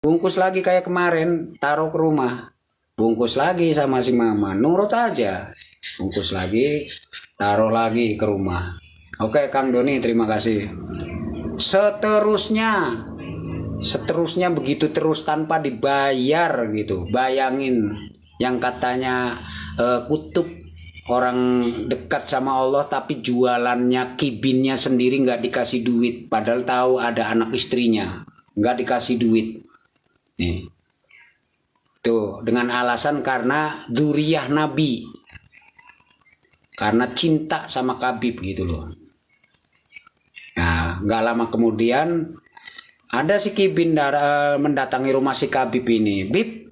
bungkus lagi kayak kemarin, taruh ke rumah, bungkus lagi sama si mama, nurut aja, bungkus lagi, taruh lagi ke rumah. Oke Kang Doni, terima kasih. Seterusnya begitu terus tanpa dibayar gitu. Bayangin, yang katanya kutub orang dekat sama Allah, tapi jualannya kibinnya sendiri nggak dikasih duit, padahal tahu ada anak istrinya, nggak dikasih duit. Nih, tuh dengan alasan karena dzurriyyah Nabi, karena cinta sama Khabib gitu loh. Nah, nggak lama kemudian ada si Kibin mendatangi rumah si Khabib ini. Bib,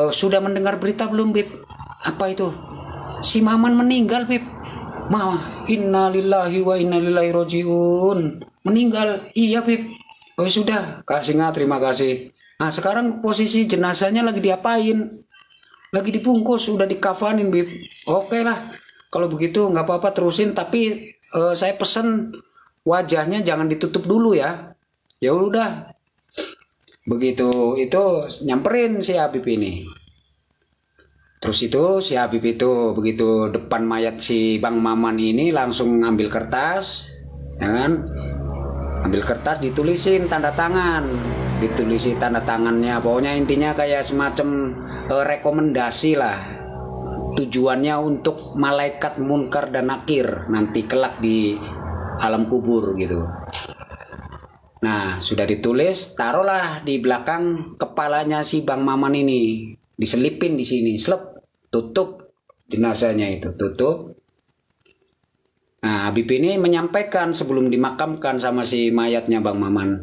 sudah mendengar berita belum Bib? Apa itu? Si Maman meninggal Bib. Innalillahi wa inna ilaihi rajiun. Meninggal. Iya Bib. Oh sudah, Kak Singa, terima kasih. Nah sekarang posisi jenazahnya lagi diapain? Lagi dibungkus, udah dikafanin Bib. Oke lah, kalau begitu nggak apa-apa terusin, tapi saya pesen wajahnya jangan ditutup dulu ya. Ya udah. Begitu itu nyamperin si Habib ini. Terus itu si Habib itu begitu depan mayat si Bang Maman ini langsung ngambil kertas, ya kan? Ambil kertas ditulisin tanda tangan, ditulisi tanda tangannya. Pokoknya intinya kayak semacam rekomendasi lah. Tujuannya untuk malaikat munkar dan nakir nanti kelak di alam kubur gitu. Nah, sudah ditulis, taruhlah di belakang kepalanya si Bang Maman ini. Diselipin di sini, slep, tutup jenazahnya itu, tutup. Nah, Habib ini menyampaikan sebelum dimakamkan sama si mayatnya Bang Maman.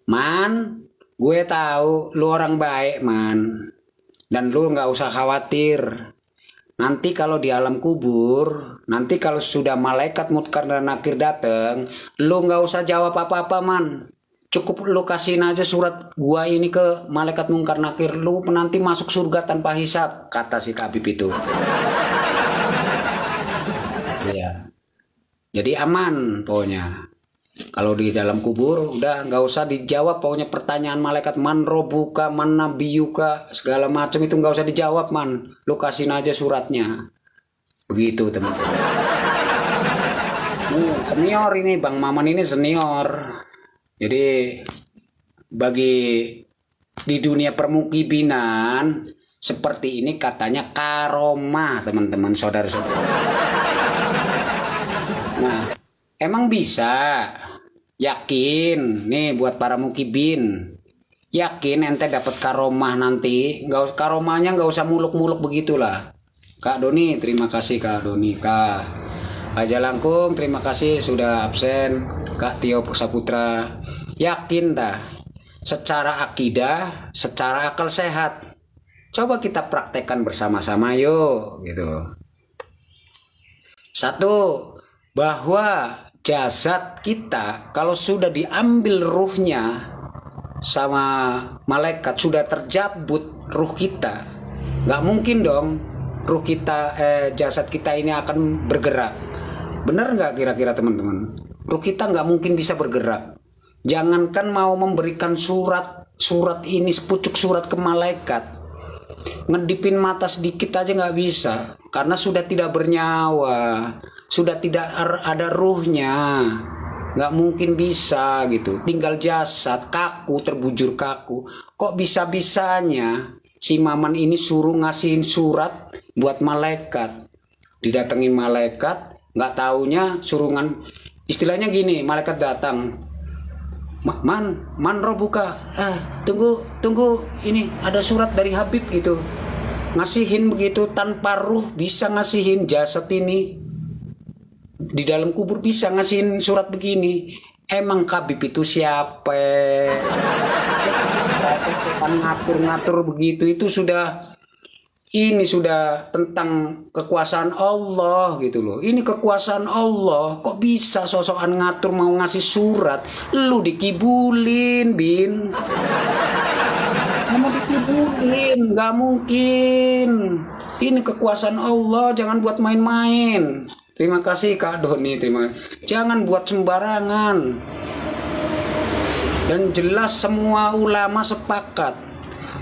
Man, gue tahu lu orang baik, Man. Dan lu nggak usah khawatir. Nanti kalau di alam kubur, nanti kalau sudah malaikat munkar dan nakir datang, lu nggak usah jawab apa-apa Man. Cukup lu kasihin aja surat gua ini ke malaikat munkar nakir, lu nanti masuk surga tanpa hisab, kata si Khabib itu. Iya. Jadi aman pokoknya. Kalau di dalam kubur udah nggak usah dijawab, pokoknya pertanyaan malaikat man robuka, man nabiyuka, segala macam itu nggak usah dijawab Man. Lu kasihin aja suratnya. Begitu teman-teman. Senior ini Bang Maman ini senior. Jadi bagi di dunia permukibinan seperti ini katanya karomah teman-teman saudara-saudara. Nah, emang bisa? Yakin nih buat para mukibin, yakin ente dapat karomah nanti? Nggak, karomahnya nggak usah muluk-muluk begitulah. Kak Doni, terima kasih Kak Doni. Kak Jalangkung, terima kasih sudah absen. Kak Tio Saputra, yakin dah? Secara akidah, secara akal sehat, coba kita praktekkan bersama-sama yuk, gitu. Satu, bahwa jasad kita kalau sudah diambil ruhnya sama malaikat, sudah terjabut ruh kita, nggak mungkin dong ruh kita jasad kita ini akan bergerak. Bener nggak kira-kira teman-teman? Ruh kita nggak mungkin bisa bergerak. Jangankan mau memberikan surat ini, sepucuk surat ke malaikat, ngedipin mata sedikit aja nggak bisa, karena sudah tidak bernyawa, sudah tidak ada ruhnya, nggak mungkin bisa gitu. Tinggal jasad kaku, terbujur kaku. Kok bisa-bisanya si Maman ini suruh ngasihin surat buat malaikat, didatengin malaikat, nggak taunya surungan. Istilahnya gini, malaikat datang, man roh buka, tunggu ini ada surat dari Habib gitu, ngasihin begitu tanpa ruh, bisa ngasihin jasad ini di dalam kubur, bisa ngasihin surat begini. Emang Habib itu siapa? Ngatur-ngatur begitu itu sudah, ini sudah tentang kekuasaan Allah gitu loh. Ini kekuasaan Allah, kok bisa sosokan ngatur mau ngasih surat? Lu dikibulin, Bin. Mau dikibulin, nggak mungkin. Ini kekuasaan Allah, jangan buat main-main. Terima kasih Kak Doni, terima kasih. Jangan buat sembarangan. Dan jelas semua ulama sepakat,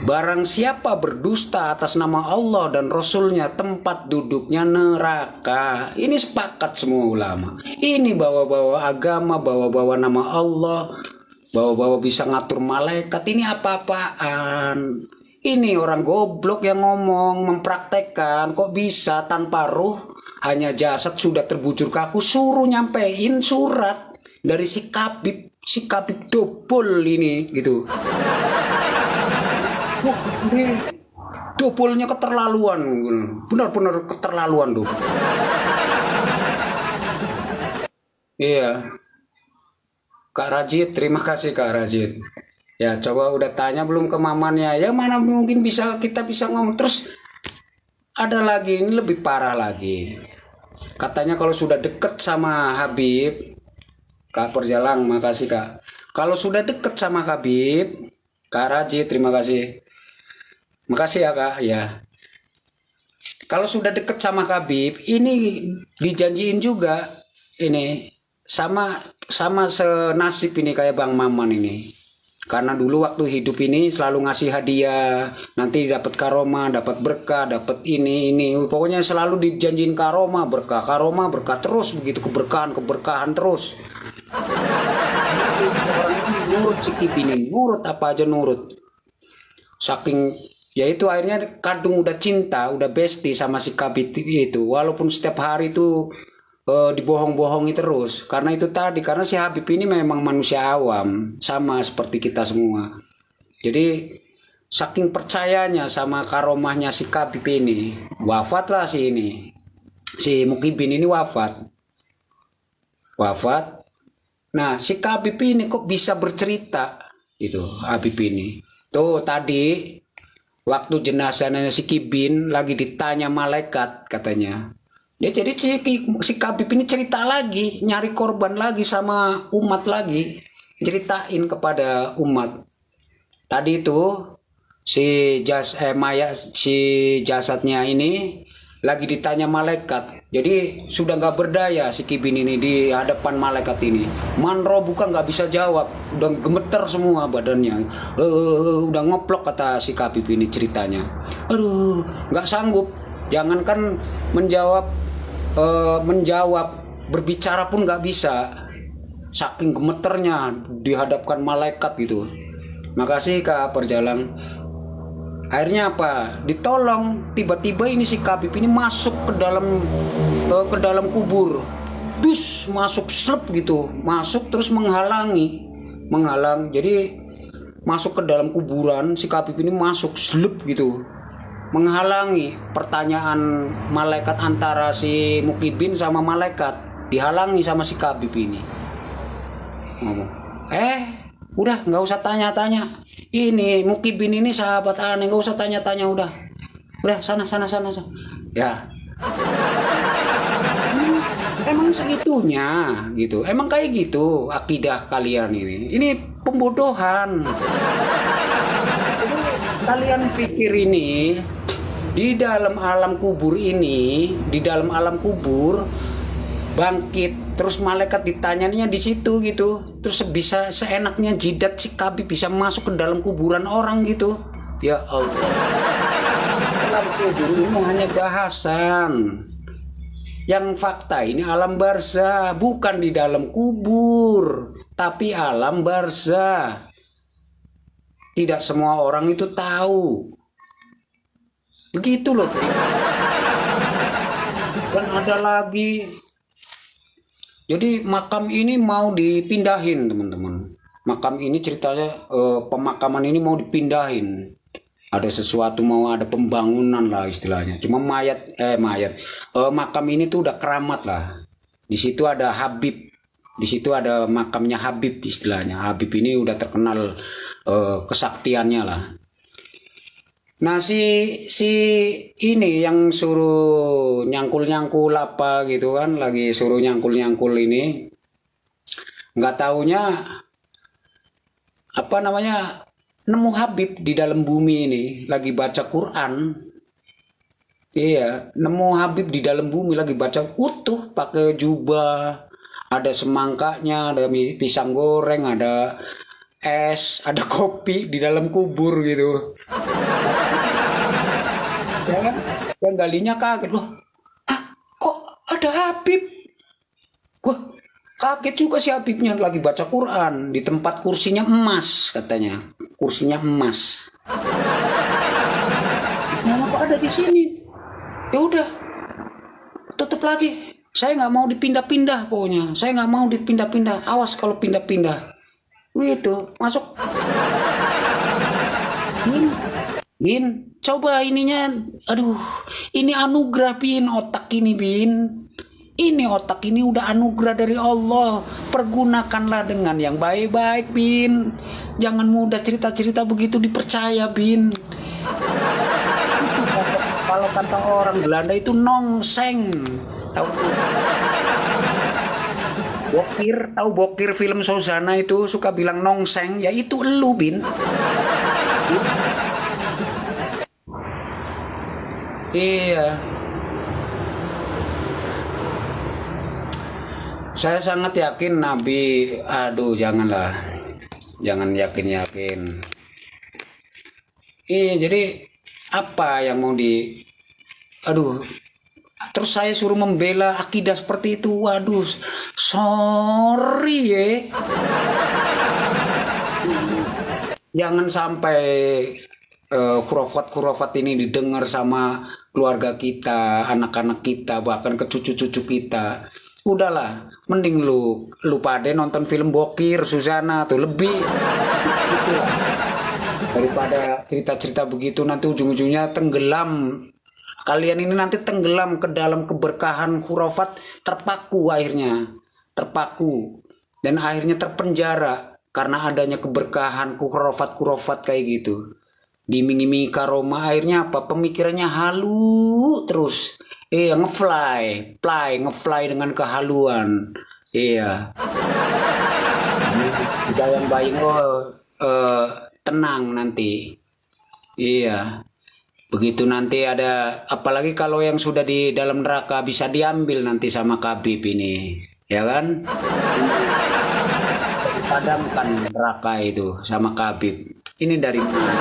barang siapa berdusta atas nama Allah dan Rasulnya, tempat duduknya neraka. Ini sepakat semua ulama. Ini bawa-bawa agama, bawa-bawa nama Allah, bawa-bawa bisa ngatur malaikat. Ini apa-apaan? Ini orang goblok yang ngomong, mempraktekkan. Kok bisa tanpa ruh, hanya jasad sudah terbujur kaku. Suruh nyampein surat dari si Kabib dobol ini gitu. Dobolnya keterlaluan, benar-benar keterlaluan tuh. Iya, Kak Rajid, terima kasih Kak Rajid. Ya, coba udah tanya belum ke mamannya? Ya mana mungkin kita bisa ngomong. Terus ada lagi, ini lebih parah lagi. Katanya kalau sudah deket sama Habib, Kak Perjalang, makasih Kak. Kalau sudah deket sama Habib, Kak Rajid, terima kasih. Makasih ya Kak, ya. Kalau sudah deket sama Habib, ini dijanjiin juga ini sama senasib ini kayak Bang Maman ini. Karena dulu waktu hidup ini selalu ngasih hadiah, nanti dapat karomah, dapat berkah, dapat ini. Pokoknya selalu dijanjiin karomah, berkah terus begitu, keberkahan terus. Nurut si Kibin, nurut apa aja nurut. Saking ya itu akhirnya kadung udah cinta, udah bestie sama si Kabit itu, walaupun setiap hari itu dibohong-bohongi terus. Karena itu tadi, karena si Habib ini memang manusia awam, sama seperti kita semua. Jadi saking percayanya sama karomahnya si Kabib ini, wafatlah si Mukibin ini wafat. Nah si Kabib ini kok bisa bercerita gitu, Habib ini tuh tadi waktu jenazahnya si Kibin lagi ditanya malaikat katanya. Ya jadi si Kabib ini cerita lagi, nyari korban lagi sama umat lagi, ceritain kepada umat. Tadi itu si jasadnya ini lagi ditanya malaikat. Jadi sudah nggak berdaya si Kibin ini di hadapan malaikat ini. Manro bukan nggak bisa jawab, udah gemeter semua badannya. Udah ngoplok kata si Kabib ini ceritanya. Aduh, nggak sanggup. Jangankan menjawab, berbicara pun nggak bisa, saking gemeternya dihadapkan malaikat gitu. Makasih Kak Perjalang. Akhirnya apa? Ditolong. Tiba-tiba ini si Kabib ini masuk ke dalam kubur. Dus masuk slep gitu, masuk terus menghalang. Jadi masuk ke dalam kuburan, si Kabib ini masuk slep gitu, menghalangi pertanyaan malaikat antara si Mukibin sama malaikat, dihalangi sama si Kabib ini. Ngomong, udah nggak usah tanya-tanya. Ini Mukibin ini sahabat aneh, nggak usah tanya-tanya, udah sana. Ya, emang segitunya gitu, emang kayak gitu akidah kalian ini. Ini pembodohan. Kalian pikir ini di dalam alam kubur bangkit terus malaikat ditanyanya di situ gitu, terus bisa seenaknya jidat si Kabib bisa masuk ke dalam kuburan orang gitu. Ya Allah, alam kubur ini hanya bahasan. Yang fakta ini alam barzah, bukan di dalam kubur, tapi alam barzah. Tidak semua orang itu tahu. Begitu loh. Dan ada lagi. Jadi makam ini mau dipindahin teman-teman. Makam ini ceritanya pemakaman ini mau dipindahin. Ada sesuatu, mau ada pembangunan lah istilahnya. Cuma makam ini tuh udah keramat lah. Di situ ada Habib. Di situ ada makamnya Habib istilahnya. Habib ini udah terkenal kesaktiannya lah. Nah si ini yang suruh nyangkul apa gitu kan, lagi suruh nyangkul ini, nggak taunya apa namanya, nemu Habib di dalam bumi ini lagi baca Quran. Iya, nemu Habib di dalam bumi lagi baca utuh, pakai jubah, ada semangkanya, ada pisang goreng, ada es, ada kopi di dalam kubur gitu. Ya kan? Yang galinya kaget loh. Ah, kok ada Habib? Wah, kaget juga si Habibnya lagi baca Quran di tempat kursinya emas katanya. Kursinya emas. Kenapa ada di sini? Ya udah, tutup lagi. Saya nggak mau dipindah-pindah pokoknya. Saya nggak mau dipindah-pindah. Awas kalau pindah-pindah. Gitu, masuk. Bin, coba ininya, aduh, ini anugerah Bin, otak ini Bin. Ini otak ini udah anugerah dari Allah. Pergunakanlah dengan yang baik-baik Bin. Jangan mudah cerita-cerita begitu dipercaya Bin. Kalau kata orang Belanda itu nongseng. Tahu? Tahu Bokir film Sozana itu suka bilang nongseng, ya itu elu Bin. Iya. Saya sangat yakin Nabi, aduh janganlah. Jangan yakin-yakin. Iya, jadi apa yang mau aduh, terus saya suruh membela akidah seperti itu. Waduh, sorry ya. Jangan sampai khurafat ini didengar sama keluarga kita, anak-anak kita, bahkan ke cucu-cucu kita. Udahlah, mending lu pada nonton film Bokir, Suzana tuh lebih gitu lah. Daripada cerita-cerita begitu nanti ujung-ujungnya tenggelam. Kalian ini nanti tenggelam ke dalam keberkahan khurafat, terpaku akhirnya. Terpaku dan akhirnya terpenjara karena adanya keberkahan khurafat kayak gitu. Diming-imingi karomah, akhirnya apa? Pemikirannya halu terus. Ngefly dengan kehaluan. Iya. Bayang-bayang tenang nanti. Iya. Begitu nanti ada, apalagi kalau yang sudah di dalam neraka bisa diambil nanti sama Habib ini, ya kan? Padamkan neraka itu sama Habib. Ini dari mana?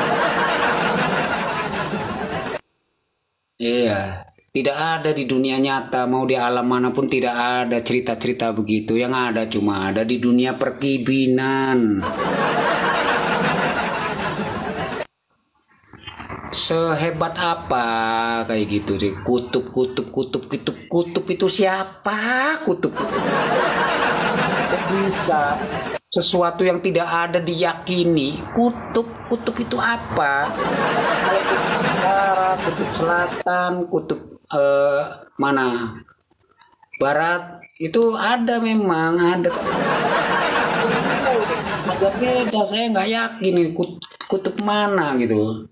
Iya, tidak ada di dunia nyata, mau di alam manapun tidak ada cerita-cerita begitu. Yang ada cuma ada di dunia perkibinan. Sehebat apa kayak gitu sih? Kutub itu siapa? Kutub bisa sesuatu yang tidak ada diyakini. Kutub itu apa? Kutub utara, kutub selatan, kutub mana? Barat itu ada, memang ada. Agak beda, saya nggak yakin kutub mana gitu.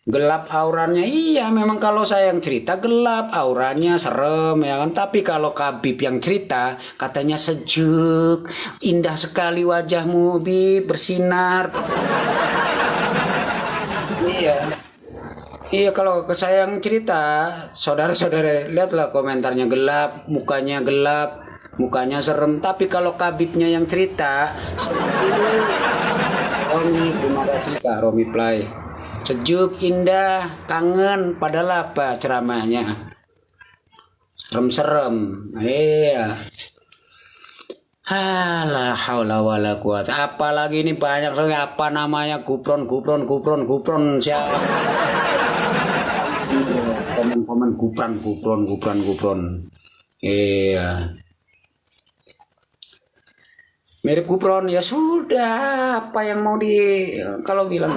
Gelap auranya, iya memang kalau saya yang cerita gelap auranya, serem ya kan. Tapi kalau Habib yang cerita katanya sejuk, indah sekali wajahmu Bi, bersinar. Iya kalau saya yang cerita, saudara-saudara lihatlah komentarnya, gelap mukanya serem. Tapi kalau Habibnya yang cerita, Romi, terima kasih Kak Romi Play. Sejuk, indah, kangen, padahal apa ceramahnya? Serem-serem. Iya. Halah haula wala quwata. Apalagi ini banyak lagi, apa namanya, kupron siapa? Komen kupron. Iya. Mirip kupron, ya sudah, apa yang mau kalau bilang.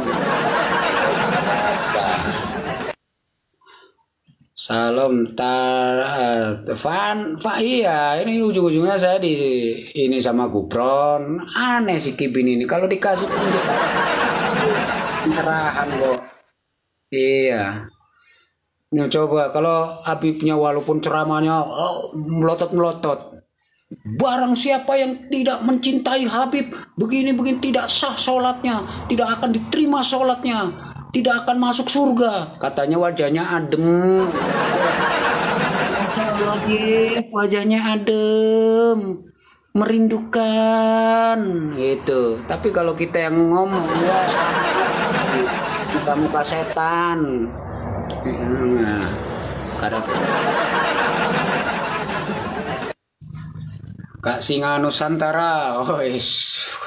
Salam iya, ini ujung-ujungnya saya ini sama kupron. Aneh si Kibin ini kalau dikasih pencerahan kok. Iya. Nah, coba kalau Habibnya walaupun ceramahnya melotot. Barang siapa yang tidak mencintai Habib, begini tidak sah sholatnya, tidak akan diterima sholatnya, tidak akan masuk surga. Katanya wajahnya adem. Wajahnya adem. merindukan gitu. Tapi kalau kita yang ngomong ya muka-muka setan. Nah, kadang Kak Singa Nusantara, oh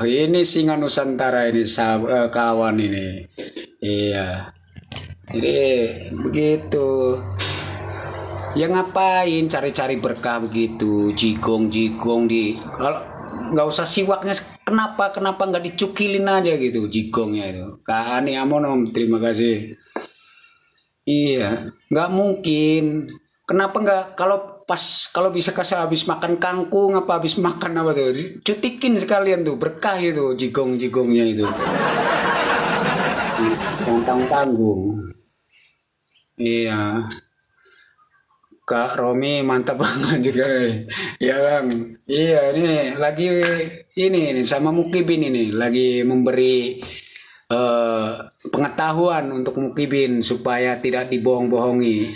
ini Singa Nusantara ini kawan ini, iya. Jadi begitu. Ya ngapain cari-cari berkah begitu, jigong di kalau nggak usah siwaknya, kenapa nggak dicukilin aja gitu jigongnya itu. Kak Ani Amonom, terima kasih. Iya, nggak mungkin. Kenapa nggak kalau bisa kasih habis makan kangkung apa habis makan apa tuh, cutikin sekalian tuh berkah itu jigongnya itu. Tanggung. Iya. Kak Romi mantap banget juga nih. Ya Bang. Iya ini lagi ini sama Mukibin ini lagi memberi pengetahuan untuk Mukibin supaya tidak dibohong-bohongi.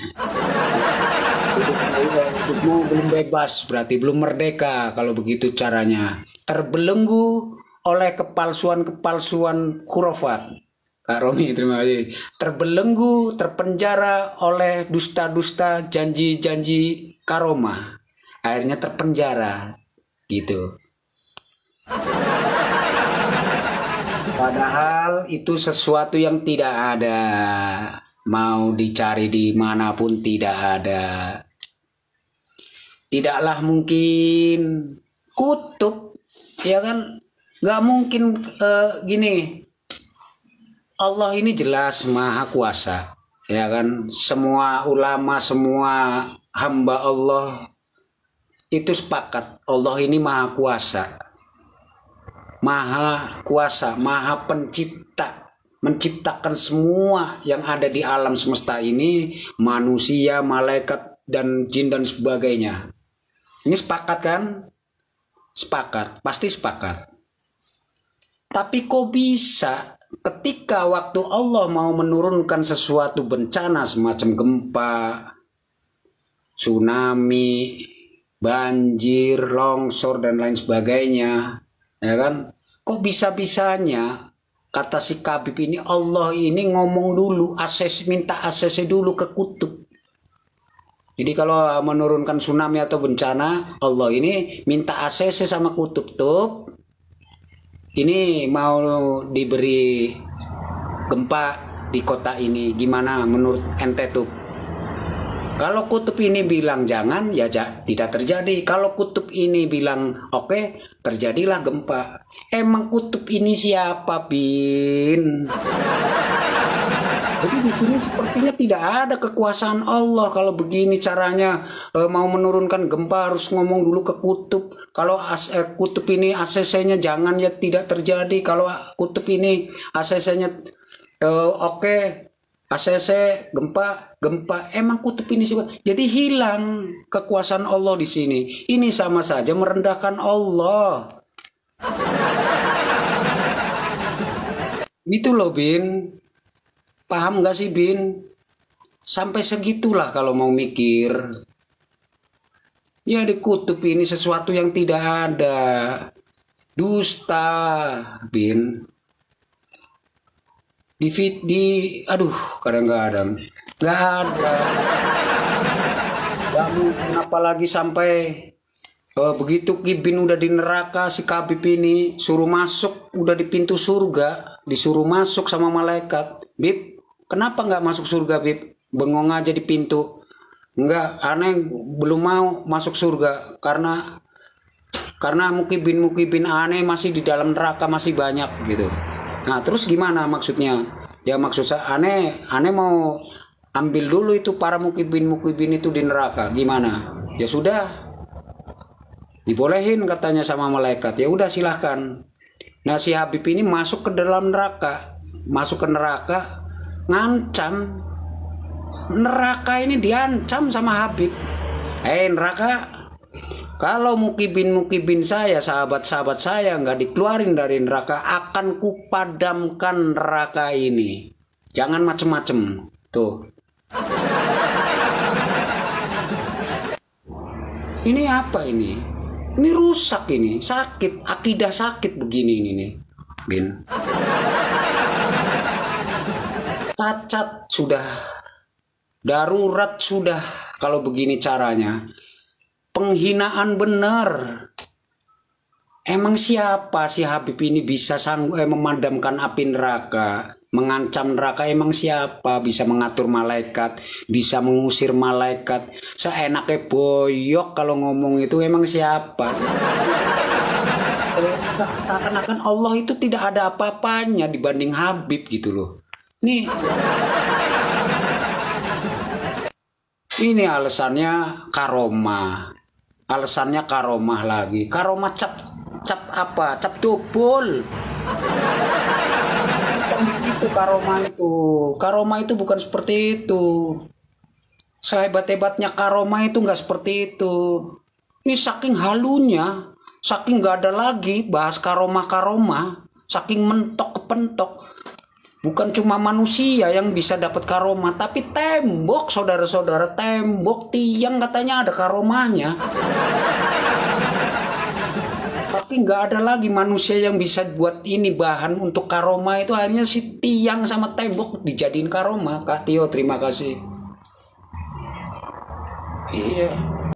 Hidupmu belum bebas, berarti belum merdeka kalau begitu caranya. Terbelenggu oleh kepalsuan khurafat. Kak Romi, terima kasih. Terbelenggu, terpenjara oleh dusta-dusta janji-janji karomah. Akhirnya terpenjara, gitu. Padahal itu sesuatu yang tidak ada. Mau dicari dimanapun tidak ada. Tidaklah mungkin kutub, ya kan? Nggak mungkin gini. Allah ini jelas maha kuasa, ya kan? Semua ulama, semua hamba Allah itu sepakat Allah ini maha kuasa, maha pencipta, menciptakan semua yang ada di alam semesta ini, manusia, malaikat, dan jin dan sebagainya. Ini sepakat kan? Sepakat, pasti sepakat. Tapi kok bisa ketika waktu Allah mau menurunkan sesuatu bencana semacam gempa, tsunami, banjir, longsor dan lain sebagainya, ya kan? Kok bisa-bisanya kata si Kabib ini Allah ini ngomong dulu, minta ACC dulu ke kutub. Jadi kalau menurunkan tsunami atau bencana, Allah ini minta ACC sama kutub tuh. Ini mau diberi gempa di kota ini, gimana menurut ente tuh? Kalau kutub ini bilang jangan, ya tidak terjadi. Kalau kutub ini bilang oke, terjadilah gempa. Emang kutub ini siapa, Bin? Jadi di sini sepertinya tidak ada kekuasaan Allah. Kalau begini caranya mau menurunkan gempa harus ngomong dulu ke kutub. Kalau kutub ini ACC-nya jangan, ya tidak terjadi. Kalau kutub ini ACC-nya oke, ACC gempa. Emang kutub ini sih. Jadi hilang kekuasaan Allah di sini. Ini sama saja merendahkan Allah. Itu loh, Bin. Paham gak sih, Bin? Sampai segitulah kalau mau mikir. Ya di kutub ini sesuatu yang tidak ada. Dusta, Bin. Aduh, kadang-kadang gak ada. Gak mungkin, apalagi sampai begitu Bin udah di neraka, si Kabib ini suruh masuk, udah di pintu surga, disuruh masuk sama malaikat. Bib, kenapa nggak masuk surga, Bib? Bengong aja di pintu. Enggak, aneh belum mau masuk surga karena mukibin aneh masih di dalam neraka, masih banyak gitu. Nah terus gimana maksudnya? Ya maksud saya aneh mau ambil dulu itu para mukibin itu di neraka, gimana? Ya sudah, dibolehin katanya sama malaikat. Ya udah silahkan. Nah si Habib ini masuk ke dalam neraka, ngancam. Neraka ini diancam sama Habib. Neraka, kalau mukibin saya, sahabat-sahabat saya nggak dikeluarin dari neraka, akan kupadamkan neraka ini. Jangan macem-macem. Tuh. Ini apa ini? Ini rusak, ini sakit, akidah sakit begini ini nih, Bin. Cacat sudah, darurat sudah kalau begini caranya. Penghinaan benar. Emang siapa si Habib ini bisa sanggup memadamkan api neraka, mengancam neraka? Emang siapa bisa mengatur malaikat, bisa mengusir malaikat? Seenaknya boyok kalau ngomong itu. Emang siapa? Seakan-akan Allah itu tidak ada apa-apanya dibanding Habib gitu loh. Nih, ini alasannya karomah. Alasannya karomah lagi. Karomah cap apa? Cap double. Itu karomah itu. Karomah itu bukan seperti itu. Sehebat-hebatnya karomah itu nggak seperti itu. Ini saking halunya, saking nggak ada lagi bahas karomah, saking mentok kepentok. Bukan cuma manusia yang bisa dapat karomah, tapi tembok, saudara-saudara, tembok, tiang katanya ada karomahnya. Tapi nggak ada lagi manusia yang bisa buat ini bahan untuk karomah itu. Akhirnya si tiang sama tembok dijadiin karomah. Kak Tio, terima kasih. Iya.